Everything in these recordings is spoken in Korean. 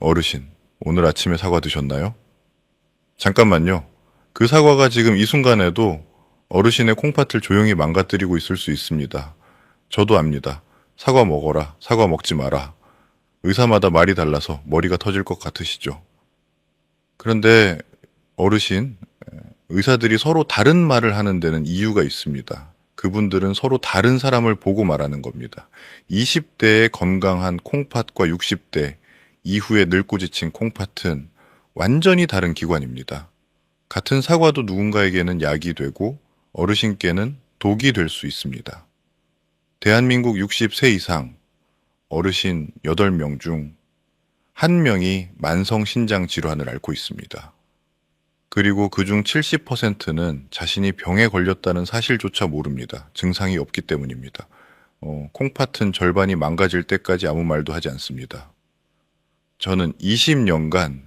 어르신, 오늘 아침에 사과 드셨나요? 잠깐만요. 그 사과가 지금 이 순간에도 어르신의 콩팥을 조용히 망가뜨리고 있을 수 있습니다. 저도 압니다. 사과 먹어라, 사과 먹지 마라. 의사마다 말이 달라서 머리가 터질 것 같으시죠? 그런데 어르신, 의사들이 서로 다른 말을 하는 데는 이유가 있습니다. 그분들은 서로 다른 사람을 보고 말하는 겁니다. 20대의 건강한 콩팥과 60대 이후에 늙고 지친 콩팥은 완전히 다른 기관입니다. 같은 사과도 누군가에게는 약이 되고 어르신께는 독이 될 수 있습니다. 대한민국 60세 이상 어르신 8명 중 1명이 만성 신장 질환을 앓고 있습니다. 그리고 그중 70%는 자신이 병에 걸렸다는 사실조차 모릅니다. 증상이 없기 때문입니다. 콩팥은 절반이 망가질 때까지 아무 말도 하지 않습니다. 저는 20년간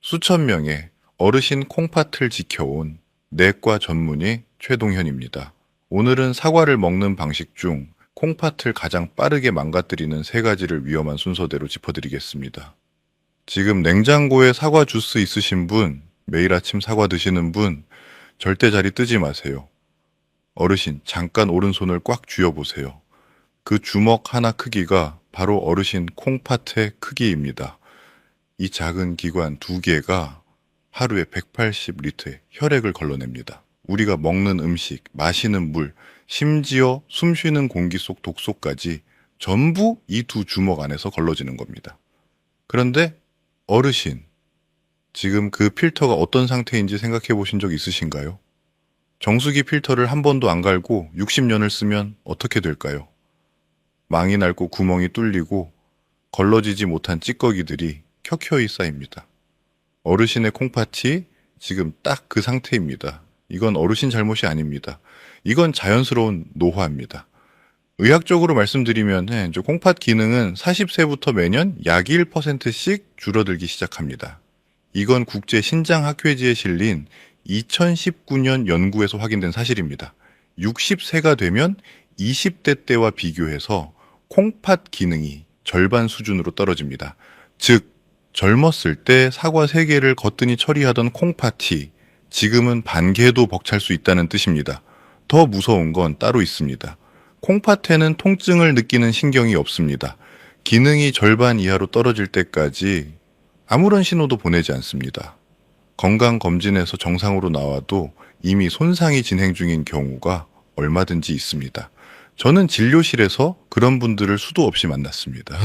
수천 명의 어르신 콩팥을 지켜온 내과 전문의 최동현입니다. 오늘은 사과를 먹는 방식 중 콩팥을 가장 빠르게 망가뜨리는 3가지를 위험한 순서대로 짚어드리겠습니다. 지금 냉장고에 사과 주스 있으신 분, 매일 아침 사과 드시는 분, 절대 자리 뜨지 마세요. 어르신, 잠깐 오른손을 꽉 쥐어보세요. 그 주먹 하나 크기가 바로 어르신 콩팥의 크기입니다. 이 작은 기관 2개가 하루에 180리터의 혈액을 걸러냅니다. 우리가 먹는 음식, 마시는 물, 심지어 숨 쉬는 공기 속 독소까지 전부 이 2주먹 안에서 걸러지는 겁니다. 그런데 어르신, 지금 그 필터가 어떤 상태인지 생각해 보신 적 있으신가요? 정수기 필터를 한 번도 안 갈고 60년을 쓰면 어떻게 될까요? 망이 닳고 구멍이 뚫리고 걸러지지 못한 찌꺼기들이 켜켜이 쌓입니다. 어르신의 콩팥이 지금 딱 그 상태입니다. 이건 어르신 잘못이 아닙니다. 이건 자연스러운 노화입니다. 의학적으로 말씀드리면 이제 콩팥 기능은 40세부터 매년 약 1%씩 줄어들기 시작합니다. 이건 국제 신장학회지에 실린 2019년 연구에서 확인된 사실입니다. 60세가 되면 20대 때와 비교해서 콩팥 기능이 절반 수준으로 떨어집니다. 즉, 젊었을 때 사과 3개를 거뜬히 처리하던 콩팥이 지금은 반 개도 벅찰 수 있다는 뜻입니다. 더 무서운 건 따로 있습니다. 콩팥에는 통증을 느끼는 신경이 없습니다. 기능이 절반 이하로 떨어질 때까지 아무런 신호도 보내지 않습니다. 건강검진에서 정상으로 나와도 이미 손상이 진행 중인 경우가 얼마든지 있습니다. 저는 진료실에서 그런 분들을 수도 없이 만났습니다.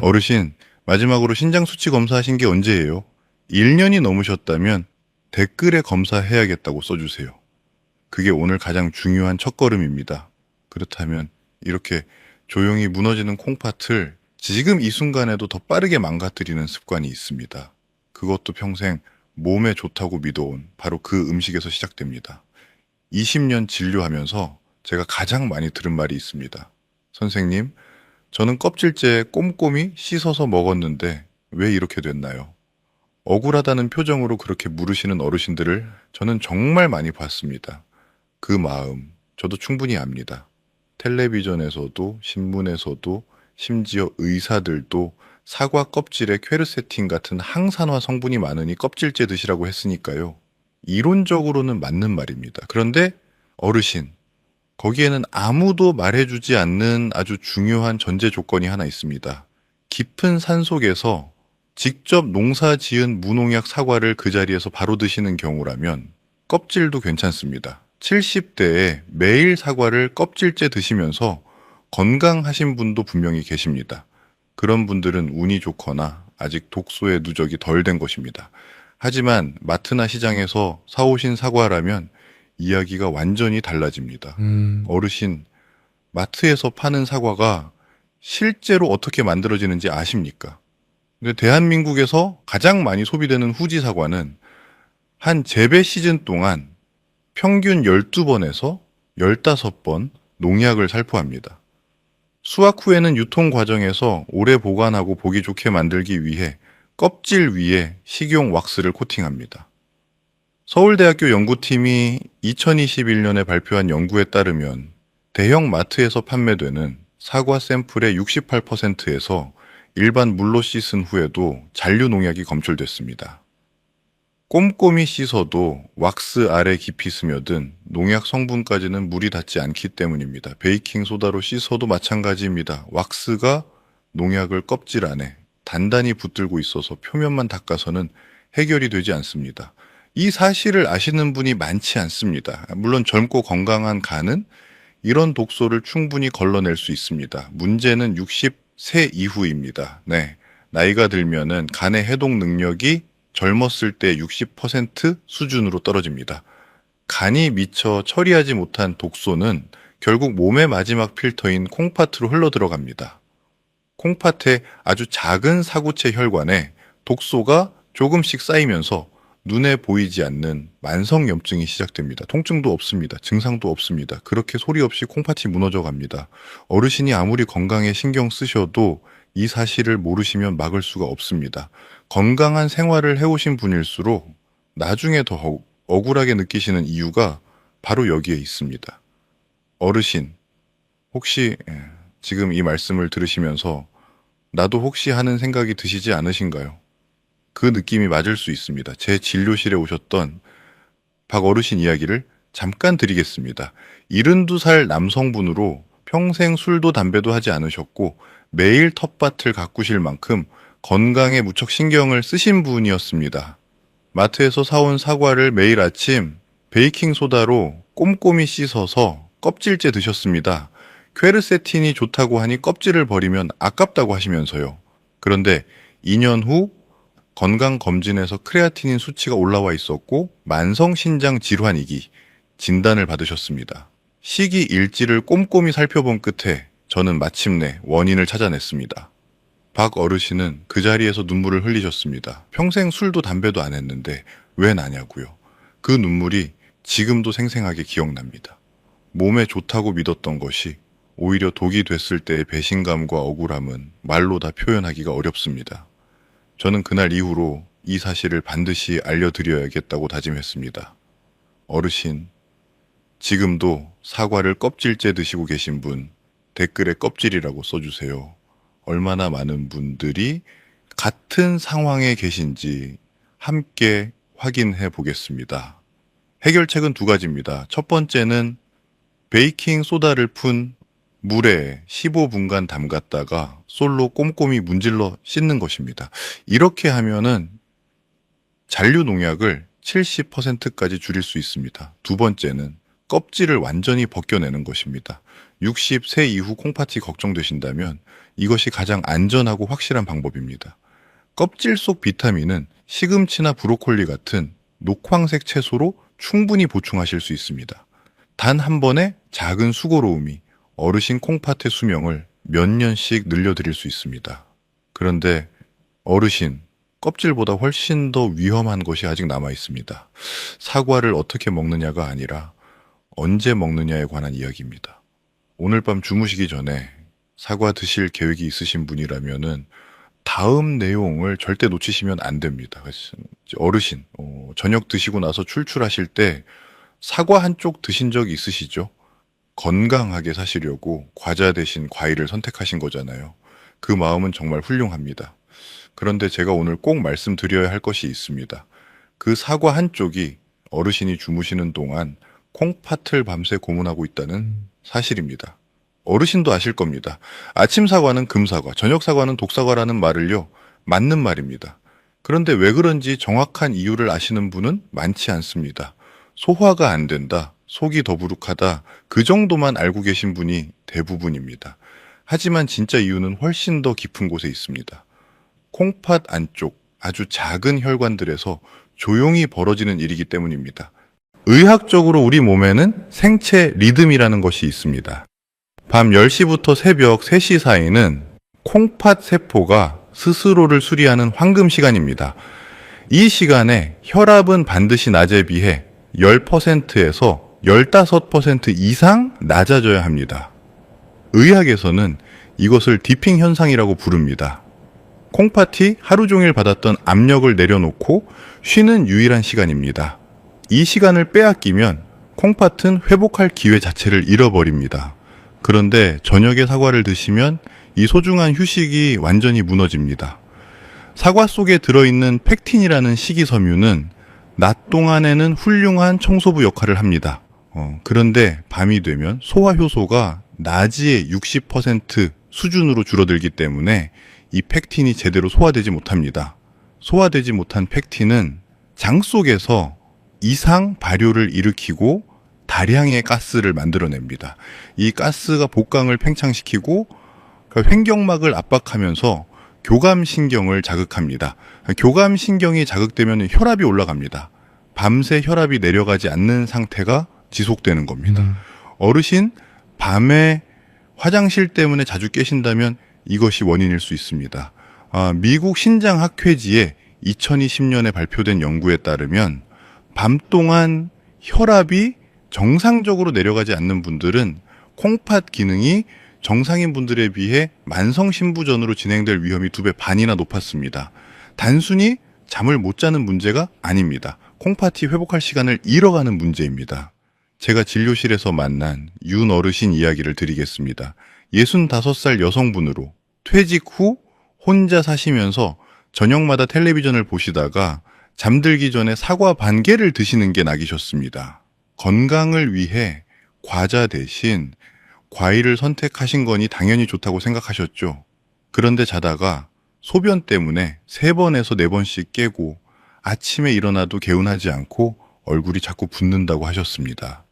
어르신, 마지막으로 신장 수치 검사하신 게 언제예요? 1년이 넘으셨다면 댓글에 검사해야겠다고 써주세요. 그게 오늘 가장 중요한 첫걸음입니다. 그렇다면 이렇게 조용히 무너지는 콩팥을 지금 이 순간에도 더 빠르게 망가뜨리는 습관이 있습니다. 그것도 평생 몸에 좋다고 믿어온 바로 그 음식에서 시작됩니다. 20년 진료하면서 제가 가장 많이 들은 말이 있습니다. 선생님, 저는 껍질째 꼼꼼히 씻어서 먹었는데 왜 이렇게 됐나요? 억울하다는 표정으로 그렇게 물으시는 어르신들을 저는 정말 많이 봤습니다. 그 마음, 저도 충분히 압니다. 텔레비전에서도 신문에서도 심지어 의사들도 사과 껍질에 퀘르세틴 같은 항산화 성분이 많으니 껍질째 드시라고 했으니까요. 이론적으로는 맞는 말입니다. 그런데 어르신, 거기에는 아무도 말해주지 않는 아주 중요한 전제 조건이 하나 있습니다. 깊은 산속에서 직접 농사 지은 무농약 사과를 그 자리에서 바로 드시는 경우라면 껍질도 괜찮습니다. 70대에 매일 사과를 껍질째 드시면서 건강하신 분도 분명히 계십니다. 그런 분들은 운이 좋거나 아직 독소의 누적이 덜 된 것입니다. 하지만 마트나 시장에서 사오신 사과라면 이야기가 완전히 달라집니다. 어르신, 마트에서 파는 사과가 실제로 어떻게 만들어지는지 아십니까? 근데 대한민국에서 가장 많이 소비되는 후지 사과는 한 재배 시즌 동안 평균 12번에서 15번 농약을 살포합니다. 수확 후에는 유통 과정에서 오래 보관하고 보기 좋게 만들기 위해 껍질 위에 식용 왁스를 코팅합니다. 서울대학교 연구팀이 2021년에 발표한 연구에 따르면 대형 마트에서 판매되는 사과 샘플의 68%에서 일반 물로 씻은 후에도 잔류 농약이 검출됐습니다. 꼼꼼히 씻어도 왁스 아래 깊이 스며든 농약 성분까지는 물이 닿지 않기 때문입니다. 베이킹소다로 씻어도 마찬가지입니다. 왁스가 농약을 껍질 안에 단단히 붙들고 있어서 표면만 닦아서는 해결이 되지 않습니다. 이 사실을 아시는 분이 많지 않습니다. 물론 젊고 건강한 간은 이런 독소를 충분히 걸러낼 수 있습니다. 문제는 60세 이후입니다. 네. 나이가 들면은 간의 해독 능력이 젊었을 때 60% 수준으로 떨어집니다. 간이 미처 처리하지 못한 독소는 결국 몸의 마지막 필터인 콩팥으로 흘러 들어갑니다. 콩팥의 아주 작은 사구체 혈관에 독소가 조금씩 쌓이면서 눈에 보이지 않는 만성염증이 시작됩니다. 통증도 없습니다. 증상도 없습니다. 그렇게 소리 없이 콩팥이 무너져 갑니다. 어르신이 아무리 건강에 신경 쓰셔도 이 사실을 모르시면 막을 수가 없습니다. 건강한 생활을 해오신 분일수록 나중에 더 억울하게 느끼시는 이유가 바로 여기에 있습니다. 어르신, 혹시 지금 이 말씀을 들으시면서 나도 혹시 하는 생각이 드시지 않으신가요? 그 느낌이 맞을 수 있습니다. 제 진료실에 오셨던 박 어르신 이야기를 잠깐 드리겠습니다. 72살 남성분으로 평생 술도 담배도 하지 않으셨고 매일 텃밭을 가꾸실 만큼 건강에 무척 신경을 쓰신 분이었습니다. 마트에서 사온 사과를 매일 아침 베이킹소다로 꼼꼼히 씻어서 껍질째 드셨습니다. 퀘르세틴이 좋다고 하니 껍질을 버리면 아깝다고 하시면서요. 그런데 2년 후 건강검진에서 크레아티닌 수치가 올라와 있었고 만성신장 질환이기 진단을 받으셨습니다. 식이 일지를 꼼꼼히 살펴본 끝에 저는 마침내 원인을 찾아냈습니다. 박 어르신은 그 자리에서 눈물을 흘리셨습니다. 평생 술도 담배도 안 했는데 왜 나냐고요. 그 눈물이 지금도 생생하게 기억납니다. 몸에 좋다고 믿었던 것이 오히려 독이 됐을 때의 배신감과 억울함은 말로 다 표현하기가 어렵습니다. 저는 그날 이후로 이 사실을 반드시 알려드려야겠다고 다짐했습니다. 어르신, 지금도 사과를 껍질째 드시고 계신 분 댓글에 껍질이라고 써주세요. 얼마나 많은 분들이 같은 상황에 계신지 함께 확인해 보겠습니다. 해결책은 두 가지입니다. 첫 번째는 베이킹 소다를 푼 물에 15분간 담갔다가 솔로 꼼꼼히 문질러 씻는 것입니다. 이렇게 하면은 잔류 농약을 70%까지 줄일 수 있습니다. 두 번째는 껍질을 완전히 벗겨내는 것입니다. 60세 이후 콩팥이 걱정되신다면 이것이 가장 안전하고 확실한 방법입니다. 껍질 속 비타민은 시금치나 브로콜리 같은 녹황색 채소로 충분히 보충하실 수 있습니다. 단 한 번의 작은 수고로움이 어르신 콩팥의 수명을 몇 년씩 늘려드릴 수 있습니다. 그런데 어르신, 껍질보다 훨씬 더 위험한 것이 아직 남아 있습니다. 사과를 어떻게 먹느냐가 아니라 언제 먹느냐에 관한 이야기입니다. 오늘 밤 주무시기 전에 사과 드실 계획이 있으신 분이라면은 다음 내용을 절대 놓치시면 안 됩니다. 어르신, 저녁 드시고 나서 출출하실 때 사과 한 쪽 드신 적 있으시죠? 건강하게 사시려고 과자 대신 과일을 선택하신 거잖아요. 그 마음은 정말 훌륭합니다. 그런데 제가 오늘 꼭 말씀드려야 할 것이 있습니다. 그 사과 한쪽이 어르신이 주무시는 동안 콩팥을 밤새 고문하고 있다는 사실입니다. 어르신도 아실 겁니다. 아침 사과는 금사과, 저녁 사과는 독사과라는 말을요, 맞는 말입니다. 그런데 왜 그런지 정확한 이유를 아시는 분은 많지 않습니다. 소화가 안 된다, 속이 더부룩하다, 그 정도만 알고 계신 분이 대부분입니다. 하지만 진짜 이유는 훨씬 더 깊은 곳에 있습니다. 콩팥 안쪽 아주 작은 혈관들에서 조용히 벌어지는 일이기 때문입니다. 의학적으로 우리 몸에는 생체 리듬이라는 것이 있습니다. 밤 10시부터 새벽 3시 사이는 콩팥 세포가 스스로를 수리하는 황금 시간입니다. 이 시간에 혈압은 반드시 낮에 비해 10%에서 15% 이상 낮아져야 합니다. 의학에서는 이것을 디핑 현상이라고 부릅니다. 콩팥이 하루 종일 받았던 압력을 내려놓고 쉬는 유일한 시간입니다. 이 시간을 빼앗기면 콩팥은 회복할 기회 자체를 잃어버립니다. 그런데 저녁에 사과를 드시면 이 소중한 휴식이 완전히 무너집니다. 사과 속에 들어있는 팩틴이라는 식이섬유는 낮 동안에는 훌륭한 청소부 역할을 합니다. 그런데 밤이 되면 소화 효소가 낮이의 60% 수준으로 줄어들기 때문에 이 팩틴이 제대로 소화되지 못합니다. 소화되지 못한 팩틴은 장 속에서 이상 발효를 일으키고 다량의 가스를 만들어냅니다. 이 가스가 복강을 팽창시키고 횡격막을 압박하면서 교감신경을 자극합니다. 교감신경이 자극되면 혈압이 올라갑니다. 밤새 혈압이 내려가지 않는 상태가 지속되는 겁니다. 어르신 밤에 화장실 때문에 자주 깨신다면 이것이 원인일 수 있습니다. 미국 신장학회지에 2020년에 발표된 연구에 따르면 밤 동안 혈압이 정상적으로 내려가지 않는 분들은 콩팥 기능이 정상인 분들에 비해 만성신부전으로 진행될 위험이 2배 반이나 높았습니다. 단순히 잠을 못 자는 문제가 아닙니다. 콩팥이 회복할 시간을 잃어가는 문제입니다. 제가 진료실에서 만난 윤 어르신 이야기를 드리겠습니다. 65살 여성분으로 퇴직 후 혼자 사시면서 저녁마다 텔레비전을 보시다가 잠들기 전에 사과 반 개를 드시는 게 낙이셨습니다. 건강을 위해 과자 대신 과일을 선택하신 거니 당연히 좋다고 생각하셨죠. 그런데 자다가 소변 때문에 3번에서 4번씩 깨고 아침에 일어나도 개운하지 않고 얼굴이 자꾸 붓는다고 하셨습니다.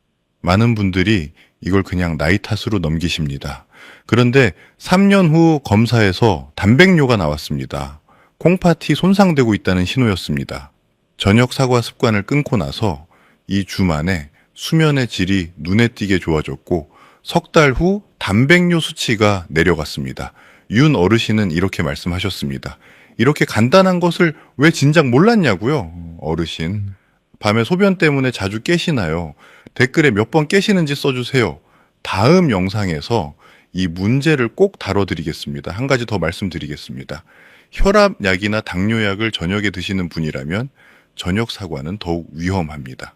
많은 분들이 이걸 그냥 나이 탓으로 넘기십니다. 그런데 3년 후 검사에서 단백뇨가 나왔습니다. 콩팥이 손상되고 있다는 신호였습니다. 저녁 사과 습관을 끊고 나서 이 주 만에 수면의 질이 눈에 띄게 좋아졌고 석 달 후 단백뇨 수치가 내려갔습니다. 윤 어르신은 이렇게 말씀하셨습니다. 이렇게 간단한 것을 왜 진작 몰랐냐고요? 어르신. 밤에 소변 때문에 자주 깨시나요? 댓글에 몇 번 깨시는지 써주세요. 다음 영상에서 이 문제를 꼭 다뤄드리겠습니다. 한 가지 더 말씀드리겠습니다. 혈압약이나 당뇨약을 저녁에 드시는 분이라면 저녁 사과는 더욱 위험합니다.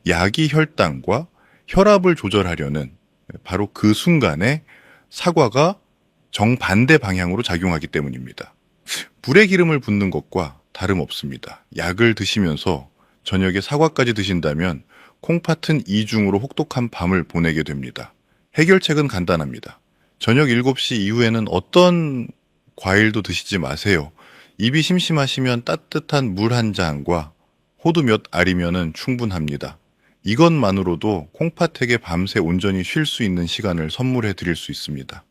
약이 혈당과 혈압을 조절하려는 바로 그 순간에 사과가 정반대 방향으로 작용하기 때문입니다. 불에 기름을 붓는 것과 다름없습니다. 약을 드시면서 저녁에 사과까지 드신다면 콩팥은 이중으로 혹독한 밤을 보내게 됩니다. 해결책은 간단합니다. 저녁 7시 이후에는 어떤 과일도 드시지 마세요. 입이 심심하시면 따뜻한 물 한 잔과 호두 몇 알이면 충분합니다. 이것만으로도 콩팥에게 밤새 온전히 쉴 수 있는 시간을 선물해 드릴 수 있습니다.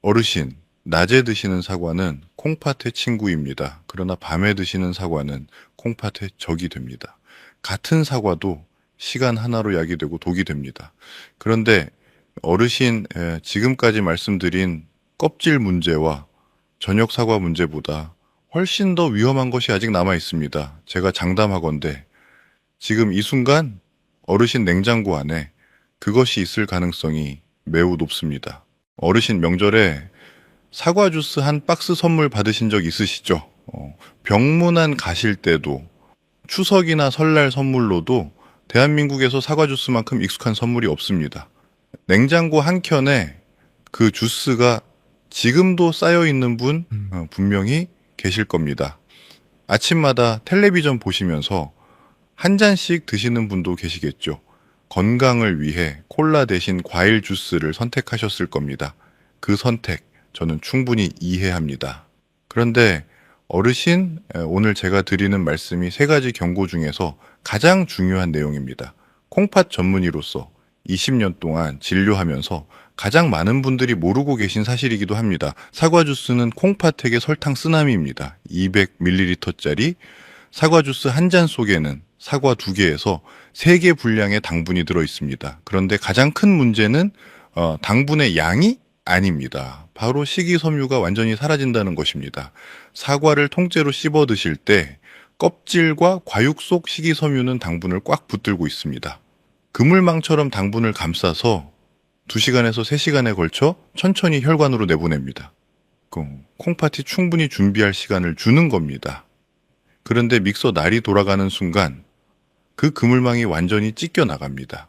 어르신, 낮에 드시는 사과는 콩팥의 친구입니다. 그러나 밤에 드시는 사과는 콩팥의 적이 됩니다. 같은 사과도 시간 하나로 약이 되고 독이 됩니다. 그런데 어르신, 지금까지 말씀드린 껍질 문제와 저녁 사과 문제보다 훨씬 더 위험한 것이 아직 남아 있습니다. 제가 장담하건대 지금 이 순간 어르신 냉장고 안에 그것이 있을 가능성이 매우 높습니다. 어르신 명절에 사과 주스 한 박스 선물 받으신 적 있으시죠? 병문안 가실 때도 추석이나 설날 선물로도 대한민국에서 사과 주스만큼 익숙한 선물이 없습니다. 냉장고 한켠에 그 주스가 지금도 쌓여 있는 분 분명히 계실 겁니다. 아침마다 텔레비전 보시면서 한 잔씩 드시는 분도 계시겠죠. 건강을 위해 콜라 대신 과일 주스를 선택하셨을 겁니다. 그 선택 저는 충분히 이해합니다. 그런데 어르신, 오늘 제가 드리는 말씀이 3가지 경고 중에서 가장 중요한 내용입니다. 콩팥 전문의로서 20년 동안 진료하면서 가장 많은 분들이 모르고 계신 사실이기도 합니다. 사과 주스는 콩팥에게 설탕 쓰나미입니다. 200ml짜리 사과 주스 한 잔 속에는 사과 2개에서 3개 분량의 당분이 들어 있습니다. 그런데 가장 큰 문제는 당분의 양이 아닙니다. 바로 식이섬유가 완전히 사라진다는 것입니다. 사과를 통째로 씹어 드실 때 껍질과 과육 속 식이섬유는 당분을 꽉 붙들고 있습니다. 그물망처럼 당분을 감싸서 2시간에서 3시간에 걸쳐 천천히 혈관으로 내보냅니다. 콩팥이 충분히 준비할 시간을 주는 겁니다. 그런데 믹서 날이 돌아가는 순간 그 그물망이 완전히 찢겨 나갑니다.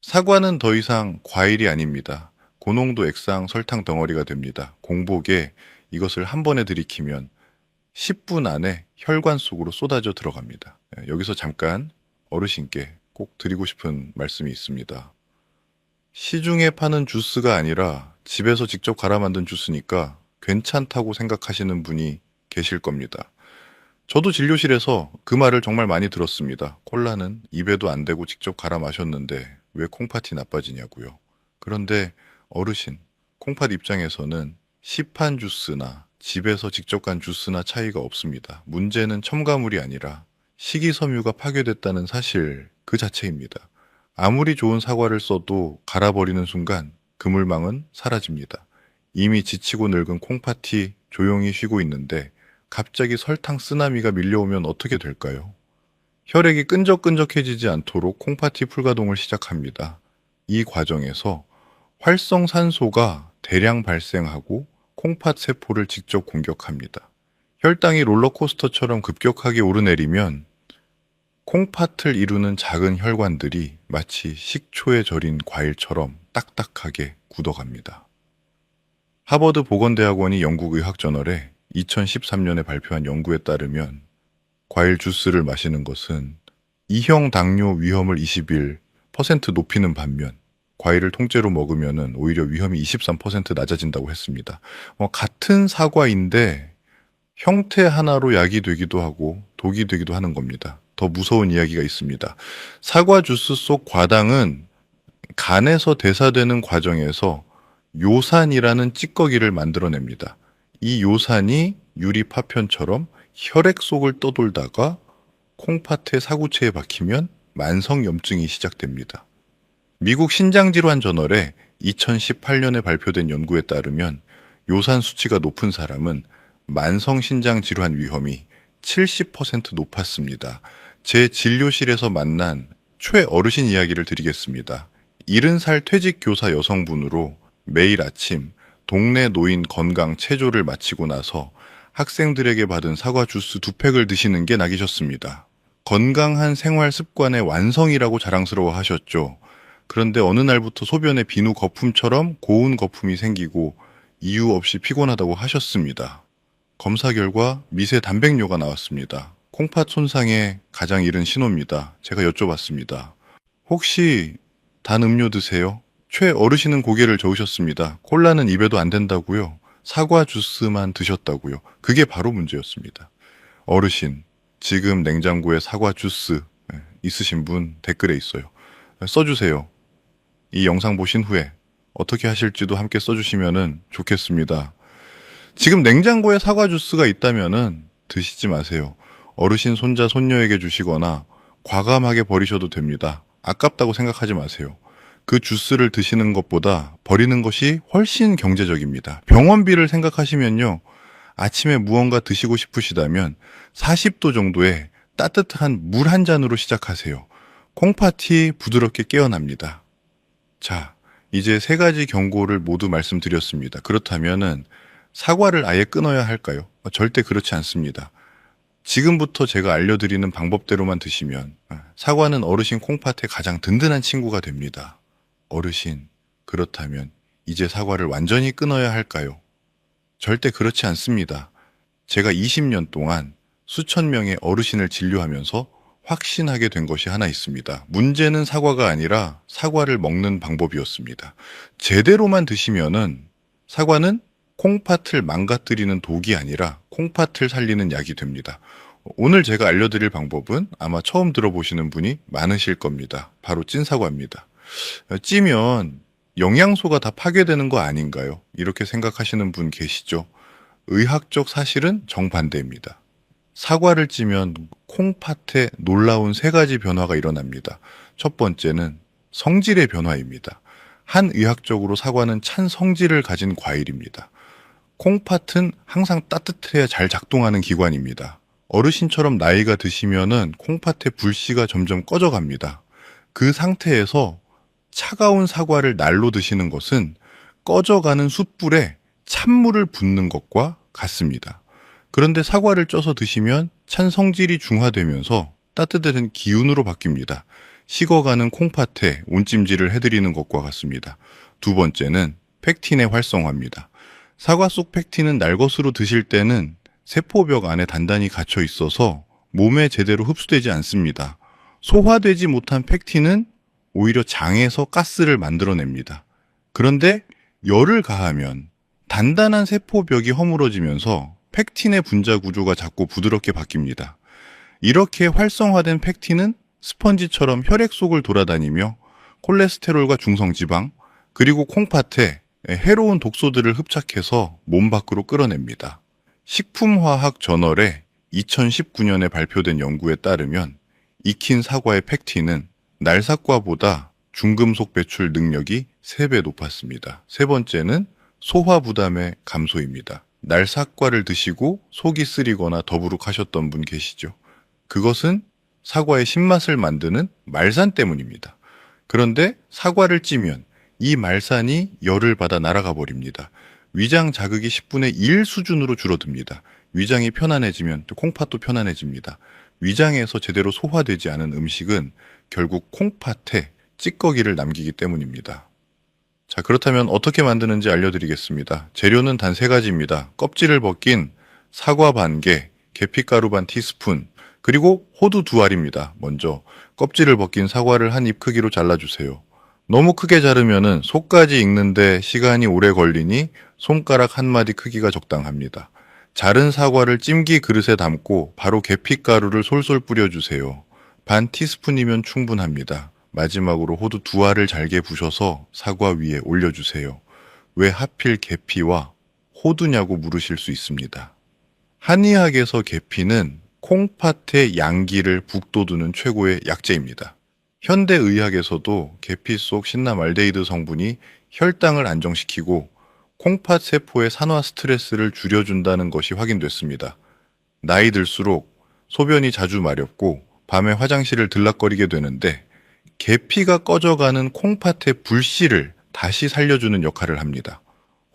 사과는 더 이상 과일이 아닙니다. 고농도 액상 설탕 덩어리가 됩니다. 공복에 이것을 한 번에 들이키면 10분 안에 혈관 속으로 쏟아져 들어갑니다. 여기서 잠깐 어르신께 꼭 드리고 싶은 말씀이 있습니다. 시중에 파는 주스가 아니라 집에서 직접 갈아 만든 주스니까 괜찮다고 생각하시는 분이 계실 겁니다. 저도 진료실에서 그 말을 정말 많이 들었습니다. 콜라는 입에도 안 대고 직접 갈아 마셨는데 왜 콩팥이 나빠지냐고요. 그런데 어르신, 콩팥 입장에서는 시판 주스나 집에서 직접 간 주스나 차이가 없습니다. 문제는 첨가물이 아니라 식이섬유가 파괴됐다는 사실 그 자체입니다. 아무리 좋은 사과를 써도 갈아버리는 순간 그물망은 사라집니다. 이미 지치고 늙은 콩팥이 조용히 쉬고 있는데 갑자기 설탕 쓰나미가 밀려오면 어떻게 될까요? 혈액이 끈적끈적해지지 않도록 콩팥이 풀가동을 시작합니다. 이 과정에서 활성산소가 대량 발생하고 콩팥 세포를 직접 공격합니다. 혈당이 롤러코스터처럼 급격하게 오르내리면 콩팥을 이루는 작은 혈관들이 마치 식초에 절인 과일처럼 딱딱하게 굳어갑니다. 하버드 보건대학원이 영국 의학저널에 2013년에 발표한 연구에 따르면 과일 주스를 마시는 것은 2형 당뇨 위험을 21% 높이는 반면 과일을 통째로 먹으면 오히려 위험이 23% 낮아진다고 했습니다. 같은 사과인데 형태 하나로 약이 되기도 하고 독이 되기도 하는 겁니다. 더 무서운 이야기가 있습니다. 사과 주스 속 과당은 간에서 대사되는 과정에서 요산이라는 찌꺼기를 만들어냅니다. 이 요산이 유리 파편처럼 혈액 속을 떠돌다가 콩팥의 사구체에 박히면 만성염증이 시작됩니다. 미국 신장질환 저널에 2018년에 발표된 연구에 따르면 요산 수치가 높은 사람은 만성신장질환 위험이 70% 높았습니다. 제 진료실에서 만난 최어르신 이야기를 드리겠습니다. 70살 퇴직 교사 여성분으로 매일 아침 동네 노인 건강 체조를 마치고 나서 학생들에게 받은 사과 주스 2팩을 드시는 게 낙이셨습니다. 건강한 생활 습관의 완성이라고 자랑스러워 하셨죠. 그런데 어느 날부터 소변에 비누 거품처럼 고운 거품이 생기고 이유 없이 피곤하다고 하셨습니다. 검사 결과 미세 단백뇨가 나왔습니다. 콩팥 손상의 가장 이른 신호입니다. 제가 여쭤봤습니다. 혹시 단 음료 드세요? 최어르신은 고개를 저으셨습니다. 콜라는 입에도 안 된다고요? 사과 주스만 드셨다고요? 그게 바로 문제였습니다. 어르신, 지금 냉장고에 사과 주스 있으신 분 댓글에 있어요. 써주세요. 이 영상 보신 후에 어떻게 하실지도 함께 써주시면 좋겠습니다. 지금 냉장고에 사과 주스가 있다면 드시지 마세요. 어르신 손자 손녀에게 주시거나 과감하게 버리셔도 됩니다. 아깝다고 생각하지 마세요. 그 주스를 드시는 것보다 버리는 것이 훨씬 경제적입니다. 병원비를 생각하시면요. 아침에 무언가 드시고 싶으시다면 40도 정도의 따뜻한 물 한 잔으로 시작하세요. 콩팥이 부드럽게 깨어납니다. 자, 이제 3가지 경고를 모두 말씀드렸습니다. 그렇다면은 사과를 아예 끊어야 할까요? 절대 그렇지 않습니다. 지금부터 제가 알려드리는 방법대로만 드시면 사과는 어르신 콩팥의 가장 든든한 친구가 됩니다. 어르신, 그렇다면 이제 사과를 완전히 끊어야 할까요? 절대 그렇지 않습니다. 제가 20년 동안 수천 명의 어르신을 진료하면서 확신하게 된 것이 하나 있습니다. 문제는 사과가 아니라 사과를 먹는 방법이었습니다. 제대로만 드시면은 사과는 콩팥을 망가뜨리는 독이 아니라 콩팥을 살리는 약이 됩니다. 오늘 제가 알려드릴 방법은 아마 처음 들어보시는 분이 많으실 겁니다. 바로 찐사과입니다. 찌면 영양소가 다 파괴되는 거 아닌가요? 이렇게 생각하시는 분 계시죠? 의학적 사실은 정반대입니다. 사과를 찌면 콩팥에 놀라운 3가지 변화가 일어납니다. 첫 번째는 성질의 변화입니다. 한의학적으로 사과는 찬 성질을 가진 과일입니다. 콩팥은 항상 따뜻해야 잘 작동하는 기관입니다. 어르신처럼 나이가 드시면은 콩팥의 불씨가 점점 꺼져갑니다. 그 상태에서 차가운 사과를 날로 드시는 것은 꺼져가는 숯불에 찬물을 붓는 것과 같습니다. 그런데 사과를 쪄서 드시면 찬 성질이 중화되면서 따뜻한 기운으로 바뀝니다. 식어가는 콩팥에 온찜질을 해드리는 것과 같습니다. 두 번째는 팩틴의 활성화입니다. 사과 속 팩틴은 날것으로 드실 때는 세포벽 안에 단단히 갇혀 있어서 몸에 제대로 흡수되지 않습니다. 소화되지 못한 팩틴은 오히려 장에서 가스를 만들어냅니다. 그런데 열을 가하면 단단한 세포벽이 허물어지면서 팩틴의 분자 구조가 자꾸 부드럽게 바뀝니다. 이렇게 활성화된 팩틴은 스펀지처럼 혈액 속을 돌아다니며 콜레스테롤과 중성지방, 그리고 콩팥에 해로운 독소들을 흡착해서 몸 밖으로 끌어냅니다. 식품화학 저널에 2019년에 발표된 연구에 따르면 익힌 사과의 팩틴은 날사과보다 중금속 배출 능력이 3배 높았습니다. 세 번째는 소화 부담의 감소입니다. 날사과를 드시고 속이 쓰리거나 더부룩하셨던 분 계시죠? 그것은 사과의 신맛을 만드는 말산 때문입니다. 그런데 사과를 찌면 이 말산이 열을 받아 날아가 버립니다. 위장 자극이 10분의 1 수준으로 줄어듭니다. 위장이 편안해지면 또 콩팥도 편안해집니다. 위장에서 제대로 소화되지 않은 음식은 결국 콩팥에 찌꺼기를 남기기 때문입니다. 자, 그렇다면 어떻게 만드는지 알려드리겠습니다. 재료는 단 3가지입니다. 껍질을 벗긴 사과 반 개, 계피가루 반 티스푼, 그리고 호두 2알입니다. 먼저 껍질을 벗긴 사과를 한 입 크기로 잘라주세요. 너무 크게 자르면은 속까지 익는데 시간이 오래 걸리니 손가락 한 마디 크기가 적당합니다. 자른 사과를 찜기 그릇에 담고 바로 계피가루를 솔솔 뿌려주세요. 반 티스푼이면 충분합니다. 마지막으로 호두 2알을 잘게 부셔서 사과 위에 올려주세요. 왜 하필 계피와 호두냐고 물으실 수 있습니다. 한의학에서 계피는 콩팥의 양기를 북돋우는 최고의 약재입니다. 현대의학에서도 계피 속 신라말데히드 성분이 혈당을 안정시키고 콩팥 세포의 산화 스트레스를 줄여준다는 것이 확인됐습니다. 나이 들수록 소변이 자주 마렵고 밤에 화장실을 들락거리게 되는데 계피가 꺼져가는 콩팥의 불씨를 다시 살려주는 역할을 합니다.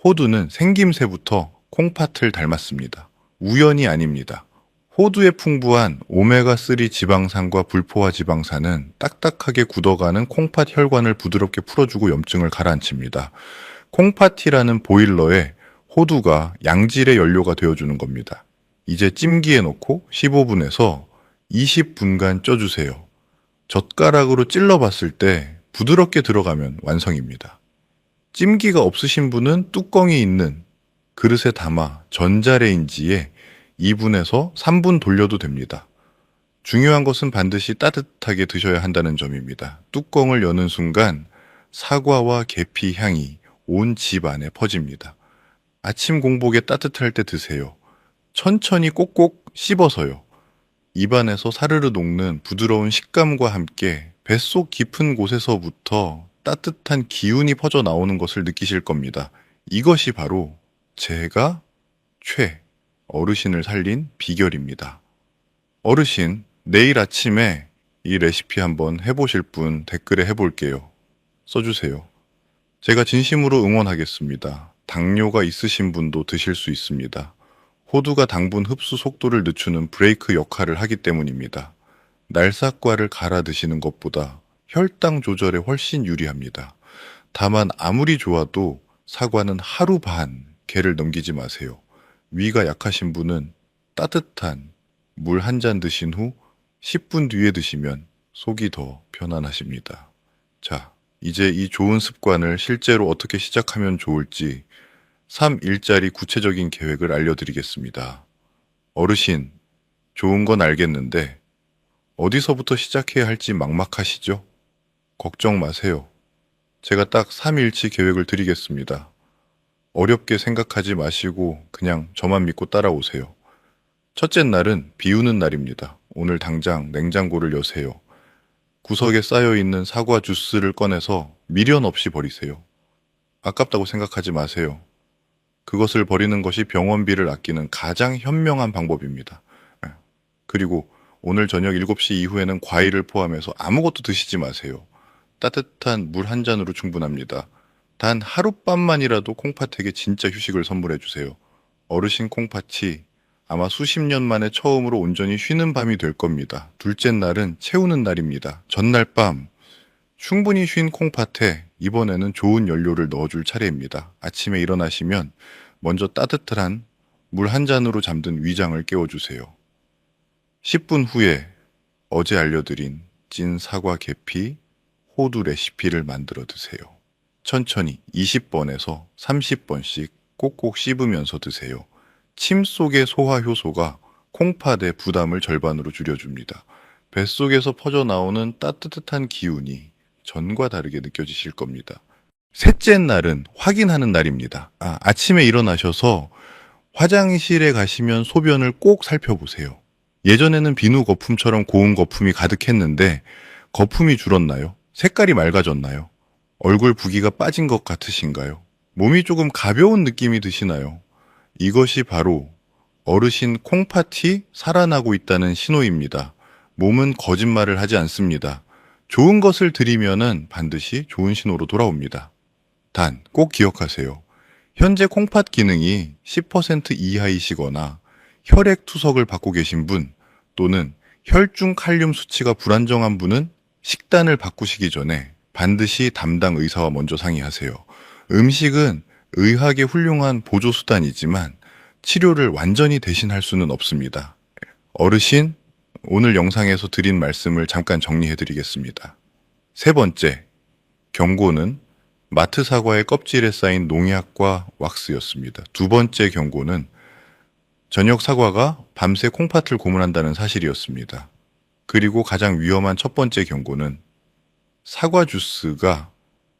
호두는 생김새부터 콩팥을 닮았습니다. 우연이 아닙니다. 호두에 풍부한 오메가3 지방산과 불포화 지방산은 딱딱하게 굳어가는 콩팥 혈관을 부드럽게 풀어주고 염증을 가라앉힙니다. 콩팥이라는 보일러에 호두가 양질의 연료가 되어주는 겁니다. 이제 찜기에 넣고 15분에서 20분간 쪄주세요. 젓가락으로 찔러봤을 때 부드럽게 들어가면 완성입니다. 찜기가 없으신 분은 뚜껑이 있는 그릇에 담아 전자레인지에 2분에서 3분 돌려도 됩니다. 중요한 것은 반드시 따뜻하게 드셔야 한다는 점입니다. 뚜껑을 여는 순간 사과와 계피 향이 온 집 안에 퍼집니다. 아침 공복에 따뜻할 때 드세요. 천천히 꼭꼭 씹어서요. 입안에서 사르르 녹는 부드러운 식감과 함께 뱃속 깊은 곳에서부터 따뜻한 기운이 퍼져 나오는 것을 느끼실 겁니다. 이것이 바로 제가 어르신을 살린 비결입니다. 어르신, 내일 아침에 이 레시피 한번 해보실 분 댓글에 해볼게요. 써주세요. 제가 진심으로 응원하겠습니다. 당뇨가 있으신 분도 드실 수 있습니다. 호두가 당분 흡수 속도를 늦추는 브레이크 역할을 하기 때문입니다. 날사과를 갈아 드시는 것보다 혈당 조절에 훨씬 유리합니다. 다만 아무리 좋아도 사과는 하루 반 개를 넘기지 마세요. 위가 약하신 분은 따뜻한 물 한 잔 드신 후 10분 뒤에 드시면 속이 더 편안하십니다. 자, 이제 이 좋은 습관을 실제로 어떻게 시작하면 좋을지 3일짜리 구체적인 계획을 알려드리겠습니다. 어르신, 좋은 건 알겠는데 어디서부터 시작해야 할지 막막하시죠? 걱정 마세요. 제가 딱 3일치 계획을 드리겠습니다. 어렵게 생각하지 마시고 그냥 저만 믿고 따라오세요. 첫째 날은 비우는 날입니다. 오늘 당장 냉장고를 여세요. 구석에 쌓여있는 사과 주스를 꺼내서 미련 없이 버리세요. 아깝다고 생각하지 마세요. 그것을 버리는 것이 병원비를 아끼는 가장 현명한 방법입니다. 그리고 오늘 저녁 7시 이후에는 과일을 포함해서 아무것도 드시지 마세요. 따뜻한 물 한 잔으로 충분합니다. 단 하룻밤만이라도 콩팥에게 진짜 휴식을 선물해 주세요. 어르신 콩팥이 아마 수십 년 만에 처음으로 온전히 쉬는 밤이 될 겁니다. 둘째 날은 채우는 날입니다. 전날 밤 충분히 쉰 콩팥에 이번에는 좋은 연료를 넣어줄 차례입니다. 아침에 일어나시면 먼저 따뜻한 물 한 잔으로 잠든 위장을 깨워주세요. 10분 후에 어제 알려드린 찐 사과 계피 호두 레시피를 만들어 드세요. 천천히 20번에서 30번씩 꼭꼭 씹으면서 드세요. 침 속의 소화 효소가 콩팥의 부담을 절반으로 줄여줍니다. 뱃속에서 퍼져나오는 따뜻한 기운이 전과 다르게 느껴지실 겁니다. 셋째 날은 확인하는 날입니다. 아침에 일어나셔서 화장실에 가시면 소변을 꼭 살펴보세요. 예전에는 비누 거품처럼 고운 거품이 가득했는데 거품이 줄었나요? 색깔이 맑아졌나요? 얼굴 부기가 빠진 것 같으신가요? 몸이 조금 가벼운 느낌이 드시나요? 이것이 바로 어르신 콩팥이 살아나고 있다는 신호입니다. 몸은 거짓말을 하지 않습니다. 좋은 것을 드리면은 반드시 좋은 신호로 돌아옵니다. 단, 꼭 기억하세요. 현재 콩팥 기능이 10% 이하이시거나 혈액 투석을 받고 계신 분 또는 혈중 칼륨 수치가 불안정한 분은 식단을 바꾸시기 전에 반드시 담당 의사와 먼저 상의하세요. 음식은 의학의 훌륭한 보조수단이지만 치료를 완전히 대신할 수는 없습니다. 어르신, 오늘 영상에서 드린 말씀을 잠깐 정리해 드리겠습니다. 세 번째, 경고는 마트 사과의 껍질에 쌓인 농약과 왁스였습니다. 두 번째 경고는 저녁 사과가 밤새 콩팥을 고문한다는 사실이었습니다. 그리고 가장 위험한 첫 번째 경고는 사과 주스가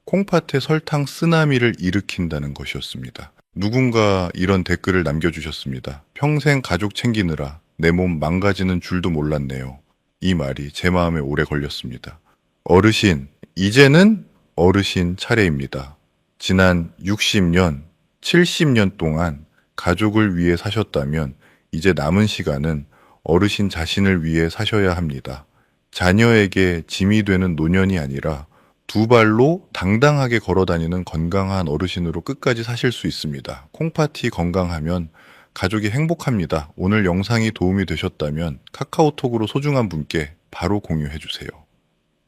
콩팥의 설탕 쓰나미를 일으킨다는 것이었습니다. 누군가 이런 댓글을 남겨주셨습니다. 평생 가족 챙기느라 내 몸 망가지는 줄도 몰랐네요. 이 말이 제 마음에 오래 걸렸습니다. 어르신, 이제는 어르신 차례입니다. 지난 60년, 70년 동안 가족을 위해 사셨다면 이제 남은 시간은 어르신 자신을 위해 사셔야 합니다. 자녀에게 짐이 되는 노년이 아니라 두 발로 당당하게 걸어 다니는 건강한 어르신으로 끝까지 사실 수 있습니다. 콩팥이 건강하면 가족이 행복합니다. 오늘 영상이 도움이 되셨다면 카카오톡으로 소중한 분께 바로 공유해 주세요.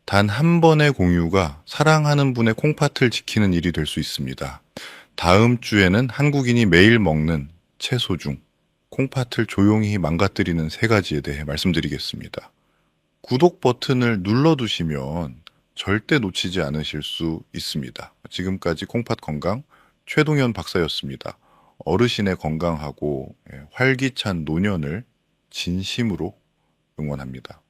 단 한 번의 공유가 사랑하는 분의 콩팥을 지키는 일이 될 수 있습니다. 다음 주에는 한국인이 매일 먹는 채소 중 콩팥을 조용히 망가뜨리는 세 가지에 대해 말씀드리겠습니다. 구독 버튼을 눌러두시면 절대 놓치지 않으실 수 있습니다. 지금까지 콩팥 건강 최동현 박사였습니다. 어르신의 건강하고 활기찬 노년을 진심으로 응원합니다.